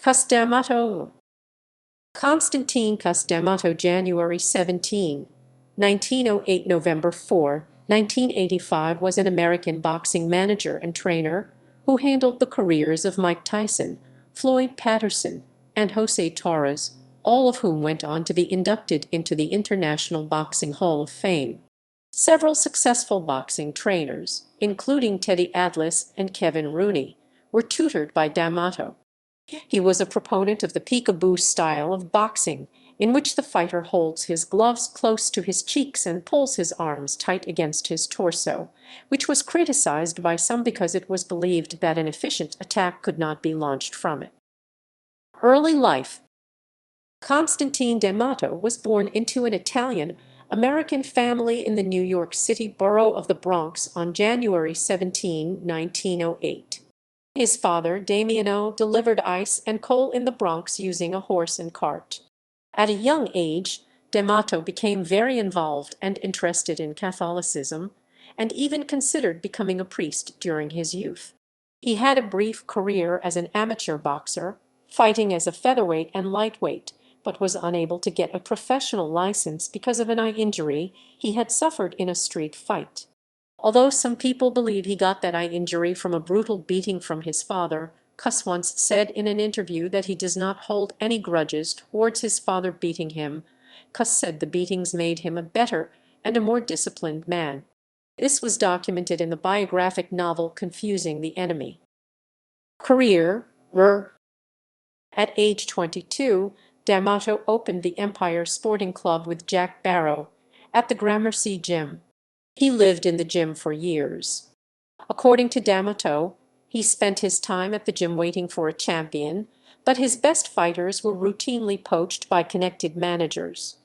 Cus D'Amato. Constantine Cus D'Amato, January 17, 1908, November 4, 1985, was an American boxing manager and trainer who handled the careers of Mike Tyson, Floyd Patterson, and José Torres, all of whom went on to be inducted into the International Boxing Hall of Fame. Several successful boxing trainers, including Teddy Atlas and Kevin Rooney, were tutored by D'Amato. He was a proponent of the peekaboo style of boxing, in which the fighter holds his gloves close to his cheeks and pulls his arms tight against his torso, which was criticized by some because it was believed that an efficient attack could not be launched from it. Early life. Constantine D'Amato was born into an Italian-American family in the New York City borough of the Bronx on January 17, 1908. His father, Damiano, delivered ice and coal in the Bronx using a horse and cart. At a young age, D'Amato became very involved and interested in Catholicism, and even considered becoming a priest during his youth. He had a brief career as an amateur boxer, fighting as a featherweight and lightweight, but was unable to get a professional license because of an eye injury he had suffered in a street fight. Although some people believe he got that eye injury from a brutal beating from his father, Cus once said in an interview that he does not hold any grudges towards his father beating him. Cus said the beatings made him a better and a more disciplined man. This was documented in the biographic novel Confusing the Enemy. Career. At age 22, D'Amato opened the Empire Sporting Club with Jack Barrow at the Gramercy Gym. He lived in the gym for years. According to D'Amato, he spent his time at the gym waiting for a champion, but his best fighters were routinely poached by connected managers.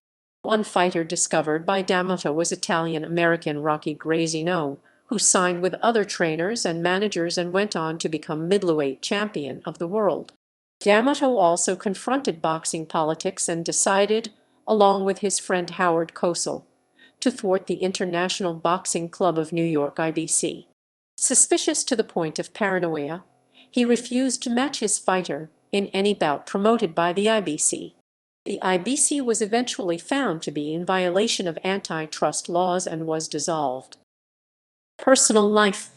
One fighter discovered by D'Amato was Italian-American Rocky Graziano, who signed with other trainers and managers and went on to become middleweight champion of the world. D'Amato also confronted boxing politics and decided, along with his friend Howard Cosell, to thwart the International Boxing Club of New York (IBC). Suspicious to the point of paranoia, he refused to match his fighter in any bout promoted by the IBC. The IBC was eventually found to be in violation of antitrust laws and was dissolved. Personal life.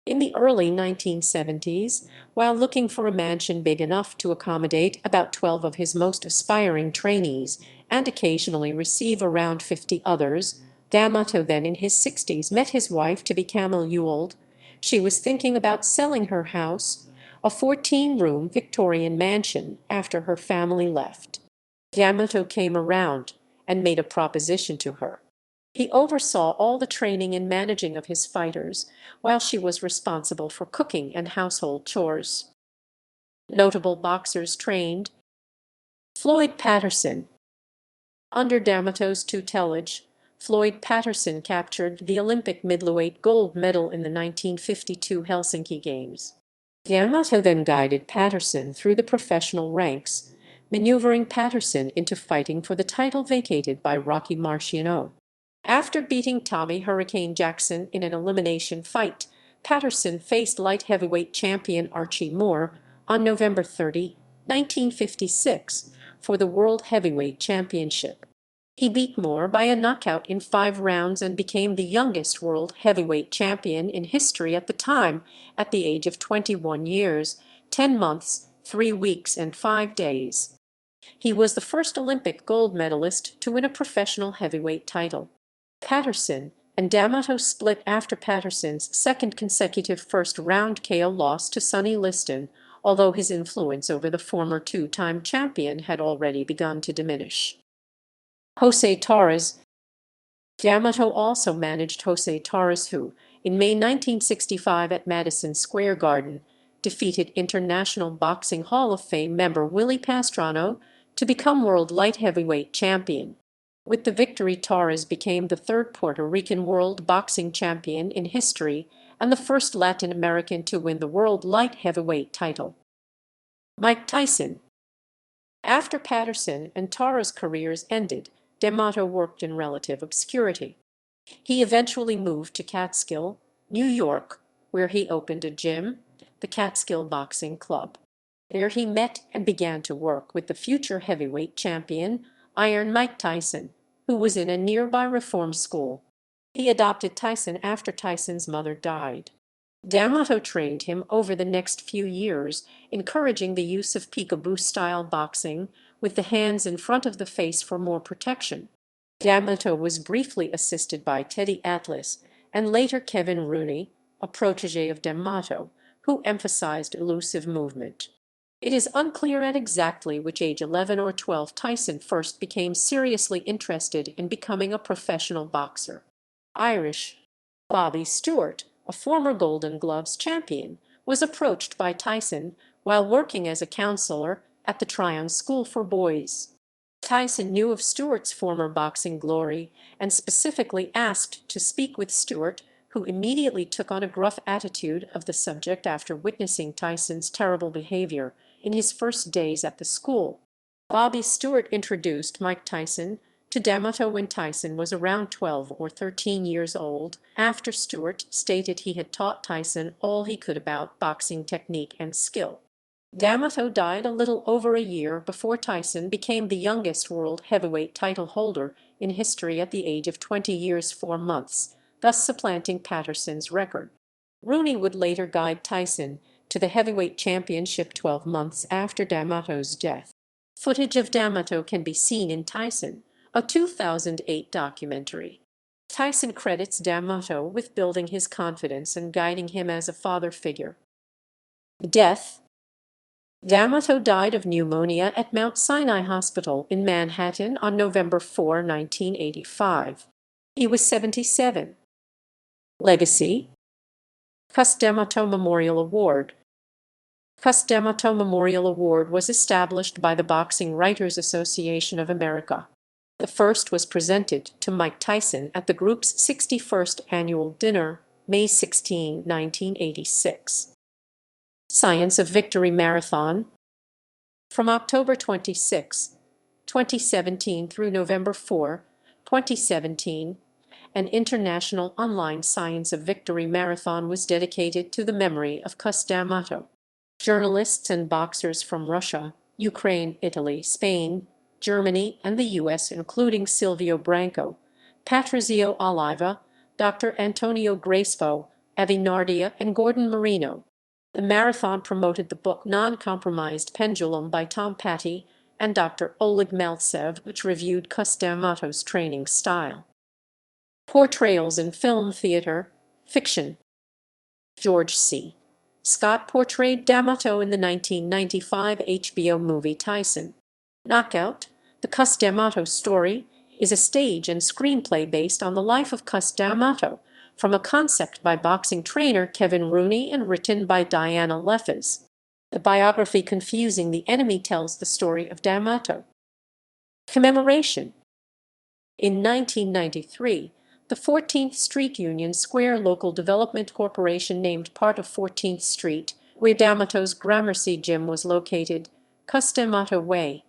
In the early 1970s, while looking for a mansion big enough to accommodate about 12 of his most aspiring trainees and occasionally receive around 50 others, D'Amato, then in his 60s, met his wife, to be Camille Ewald. She was thinking about selling her house, a 14-room Victorian mansion, after her family left. D'Amato came around and made a proposition to her. He oversaw all the training and managing of his fighters, while she was responsible for cooking and household chores. Notable boxers trained. Floyd Patterson. Under D'Amato's tutelage, Floyd Patterson captured the Olympic middleweight gold medal in the 1952 Helsinki Games. D'Amato then guided Patterson through the professional ranks, maneuvering Patterson into fighting for the title vacated by Rocky Marciano. After beating Tommy Hurricane Jackson in an elimination fight, Patterson faced light heavyweight champion Archie Moore on November 30, 1956, for the World Heavyweight Championship. He beat Moore by a knockout in 5 rounds and became the youngest World Heavyweight Champion in history at the time, at the age of 21 years, 10 months, 3 weeks, and 5 days. He was the first Olympic gold medalist to win a professional heavyweight title. Patterson and D'Amato split after Patterson's second consecutive first-round KO loss to Sonny Liston, although his influence over the former 2-time champion had already begun to diminish. José Torres. D'Amato also managed José Torres, who, in May 1965 at Madison Square Garden, defeated International Boxing Hall of Fame member Willie Pastrano to become world light heavyweight champion. With the victory, Torres became the 3rd Puerto Rican world boxing champion in history and the first Latin American to win the world light heavyweight title. Mike Tyson. After Patterson and Torres' careers ended, D'Amato worked in relative obscurity. He eventually moved to Catskill, New York, where he opened a gym, the Catskill Boxing Club. There he met and began to work with the future heavyweight champion, Iron Mike Tyson, who was in a nearby reform school. He adopted Tyson after Tyson's mother died. D'Amato trained him over the next few years, encouraging the use of peekaboo-style boxing, with the hands in front of the face for more protection. D'Amato was briefly assisted by Teddy Atlas and later Kevin Rooney, a protege of D'Amato, who emphasized elusive movement. It is unclear at exactly which age, 11 or 12, Tyson first became seriously interested in becoming a professional boxer. Irish Bobby Stewart, a former Golden Gloves champion, was approached by Tyson while working as a counselor at the Tryon School for Boys. Tyson knew of Stewart's former boxing glory and specifically asked to speak with Stewart, who immediately took on a gruff attitude of the subject after witnessing Tyson's terrible behavior in his first days at the school. Bobby Stewart introduced Mike Tyson to D'Amato when Tyson was around 12 or 13 years old, after Stewart stated he had taught Tyson all he could about boxing technique and skill. D'Amato died a little over a year before Tyson became the youngest world heavyweight title holder in history at the age of 20 years 4 months, thus supplanting Patterson's record. Rooney would later guide Tyson to the heavyweight championship 12 months after D'Amato's death. Footage of D'Amato can be seen in Tyson, a 2008 documentary. Tyson credits D'Amato with building his confidence and guiding him as a father figure. Death. D'Amato died of pneumonia at Mount Sinai Hospital in Manhattan on November 4, 1985. He was 77. Legacy. Cus D'Amato Memorial Award. Cus D'Amato Memorial Award was established by the Boxing Writers Association of America. The first was presented to Mike Tyson at the group's 61st annual dinner, May 16, 1986. Science of Victory Marathon. From October 26, 2017 through November 4, 2017, an international online Science of Victory marathon was dedicated to the memory of Cus D'Amato. Journalists and boxers from Russia, Ukraine, Italy, Spain, Germany, and the U.S., including Silvio Branco, Patrizio Oliva, Dr. Antonio Gracefo, Avi Nardia, and Gordon Marino. The marathon promoted the book Non-Compromised Pendulum by Tom Patty and Dr. Oleg Maltsev, which reviewed Cus D'Amato's training style. Portrayals in Film Theater, Fiction. George C. Scott portrayed D'Amato in the 1995 HBO movie Tyson. Knockout, the Cus D'Amato story, is a stage and screenplay based on the life of Cus D'Amato, from a concept by boxing trainer Kevin Rooney and written by Diana Leffes. The biography Confusing the Enemy tells the story of D'Amato. Commemoration. In 1993, the 14th Street Union Square Local Development Corporation named part of 14th Street, where D'Amato's Gramercy Gym was located, Cus D'Amato Way,